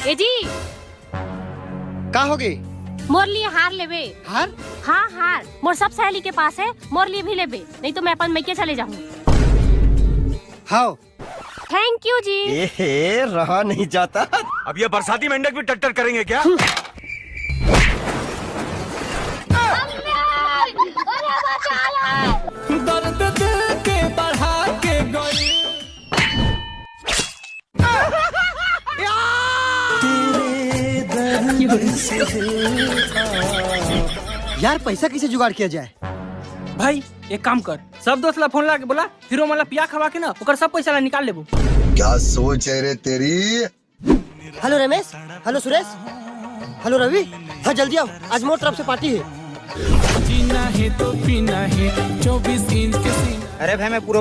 ए जी का होगी? मोर लिए हार लेबे। हार? हाँ हार मोर सब सहेली के पास है, मोर लिए भी लेबे, नहीं तो मैं अपन मैके चले जाऊँ। हाँ थैंक यू जी। ए रहा नहीं जाता। अब ये बरसाती मेंढक भी टट्टर करेंगे क्या? दर्द दिल के बढ़ा के गई। यार पैसा कैसे जुगाड़ किया जाए? भाई एक काम कर, सब दोस्त ला फोन ला के बोला, फिर मला पिया खवा के ना ओकर सब पैसा ला निकाल लेबो। क्या सोच है रे तेरी? Hello Ramesh, hello Suresh, hello Ravi, हाँ जल्दी आओ, आज मोर तरफ से पार्टी है। जीना है तो पीना है, 24 इंच के सीना। अरे भाई मैं पूरा